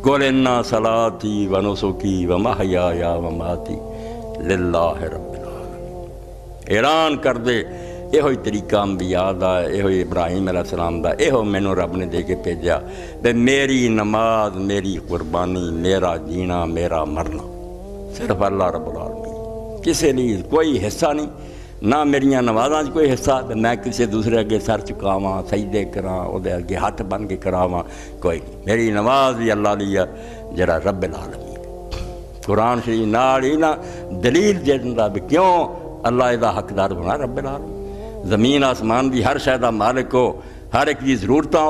قل ان صلاتی و نسکی و محیایا و ماتی للہ رب العالمین۔ اعلان کر دے یہ طریقہ انبیاء دا، یہ ابراہیم علیہ السلام دا، یہ مینوں رب نے دے کے بھیجا کہ میری نماز، میری قربانی، میرا جینا، میرا مرنا صرف اللہ رب العالمین، کسی لیے کوئی حصہ نہیں، نہ میریاں نمازاں کوئی حصہ میں کسی دوسرے اگے سر چکاواں، سجدے کراں، وہ اگے ہاتھ بن کے کراواں، کوئی نہیں۔ میری نماز بھی اللہ لیا جڑا رب العالمین۔ قرآن شریف نال ہی نہ دلیل دینا بھی کیوں اللہ دا حقدار بنا رب العالمین۔ زمین آسمان دی ہر شے دا مالک ہو، ہر ایک دی ضرورتاں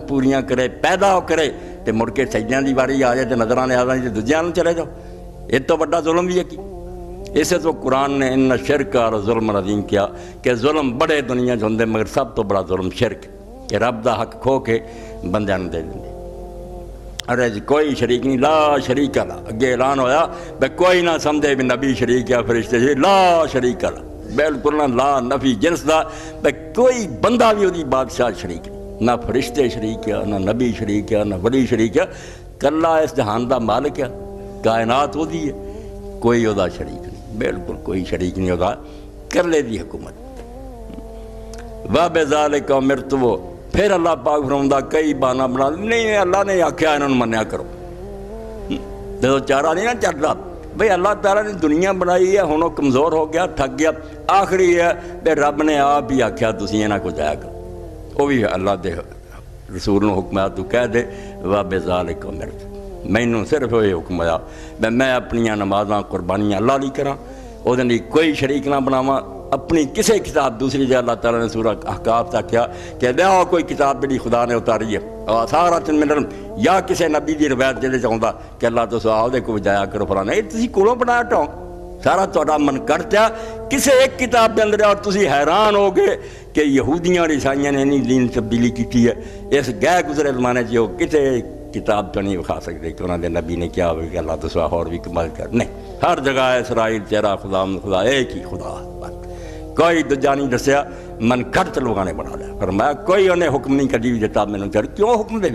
پوریاں کرے، پیدا ہو کرے، تے مڑ کے سجدیاں دی واری آ جائے تے نظراں نے آ جائیں تے دوجیاں نوں چلے جاؤ، یہ تو بڑا ظلم بھی ہے کی۔ اسے تو قرآن نے ان شرک اور ظلم عظیم کیا کہ ظلم بڑے دنیا چ ہوندے مگر سب تو بڑا ظلم شرک کہ رب دا حق کھو کے بندیاں نوں دے دیں۔ ارے جی کوئی شریک نہیں، لا شریک اللہ، اگے اعلان ہویا بے کوئی نہ سمجھے بھی نبی شریک یا فرشتے شریک، لا شریک اللہ، بالکل نہ، لا نفی جنس دا، بے کوئی بندہ بھی وہی بادشاہ شریک نہیں، نہ فرشتے شریک ہے، نہ نبی شریک ہے، نہ ولی شریک ہے، کلا اس جہان دا مالک ہے، کائنات وہ دی ہے، کوئی وہ شریک نہیں، بالکل کوئی شریک نہیں ہوتا، کر لے دی حکومت۔ وَبِذَالِكَ أُمِرْتُ، پھر اللہ پاک فرماتا کئی بہانہ بنا، نہیں اللہ نے آکھیا انہوں منیا کرو، تو چارہ نہیں نہ چلتا بھئی اللہ تعالیٰ نے دنیا بنائی ہے، ہن وہ کمزور ہو گیا، تھک گیا، آخری ہے بھئی رب نے آپ ہی آکھیا تسی انہاں کو جایا کرو، وہ بھی اللہ دے رسول نو حکم ہے تو کہہ دے وَبِذَالِكَ أُمِرْتُ، مینوں صرف یہ حکم ہوا میں اپنیاں نمازاں قربانیاں اللہ لی کراں، وہ کوئی شریک نہ بناواں، اپنی کسی کتاب دوسری جگہ اللہ تعالیٰ نے سورہ احقاف تک کیا کہ دیاؤ کوئی کتاب میری خدا نے اتاری ہے آثارات من یا کسی نبی دی روایت جہے چاہتا کہ اللہ تو سواؤ دے کو جایا کرو فلانا، یہ تسی کولوں بنایا ٹاؤں سارا تہاڈا من کرتا کسی ایک کتاب دے اندر، اور تسی حیران ہو گئے کہ یہودیاں اور عیسائیاں نے نہیں دین تبدیلی کی ہے، اس گئے گزرے زمانے جو کسی کتاب تو نہیں بکھا سکتے کہ انہوں نے نبی نے کیا ہوگا کہ اللہ تو سوا اور بھی کمال کر، نہیں، ہر جگہ اسرائیل تیرا خدا خدا ایک ہی خدا، کوئی دوجا نہیں دسیا، من کھٹ لوگوں نے بنا لیا، فرمایا کوئی انہیں حکم نہیں کدی بھی دیتا مینوں چڑھ، کیوں حکم دے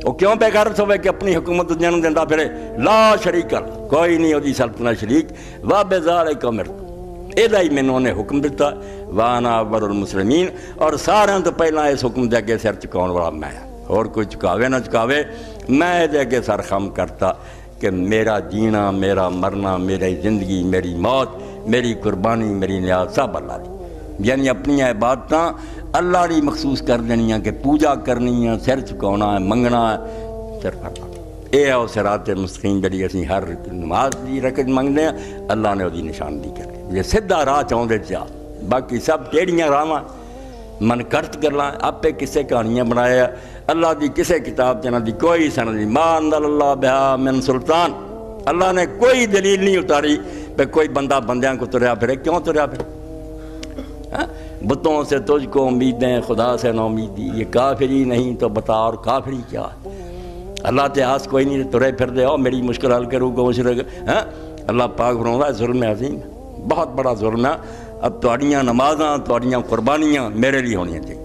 وہ کیوں بے غیرت ہوئے کہ اپنی حکومت دنیا نوں دیندا پھرے، لا شریک اللہ، کوئی نہیں وہی سلطنت شریک، وَبِذَالِكَ أُمِرْتُ، یہ ہی مینوں انہیں حکم دیتا، وَأَنَا أَوَّلُ الْمُسْلِمِينَ، اور سارے تو پہلا اس حکم دے اگے سر چکاؤن والا میں، اور کوئی چکاوے نہ چکاوے، میں دے اگے سر خم کرتا کہ میرا جینا، میرا مرنا، میری زندگی، میری موت، میری قربانی، میری نیاز سب اللہ دی، یعنی اپنی عبادتاں اللہ دی مخصوص کر دینیاں کہ پوجا کرنی ہے، سر چکاؤنا ہے، منگنا ہے، صرف اللہ۔ یہ ہے وہ صراط مستقیم جڑی اسی ہر نماز دی رکعت منگتے ہیں، اللہ نے وہ نشاندہی کری، یہ سیدھا راہ چاہتے چاہ، باقی سب ٹیڑیاں راواں من کرت کرنا، آپ کسے کہانیاں بنایا، اللہ دی کسے کتاب جنہ دی کوئی سند نہیں، ما انزل اللہ بہا من سلطان، اللہ نے کوئی دلیل نہیں اتاری کہ کوئی بندہ بندیاں کو تریا پھرے، کیوں تریا پھرے؟ بتوں سے تجھ کو امیدیں، خدا سے نہ امیدی، یہ کافری نہیں تو بتا اور کافری کیا ہے؟ اللہ تے آس کوئی نہیں ترے پھر دے، او میری مشکل حل کروں گا مشرک، اللہ پاک فرماتا ہے ظلم عظیم، بہت بڑا ظلم ہے، اب تہاڈیاں نمازاں، تہاڈیاں قربانیاں میرے لیے ہونی چاہیے،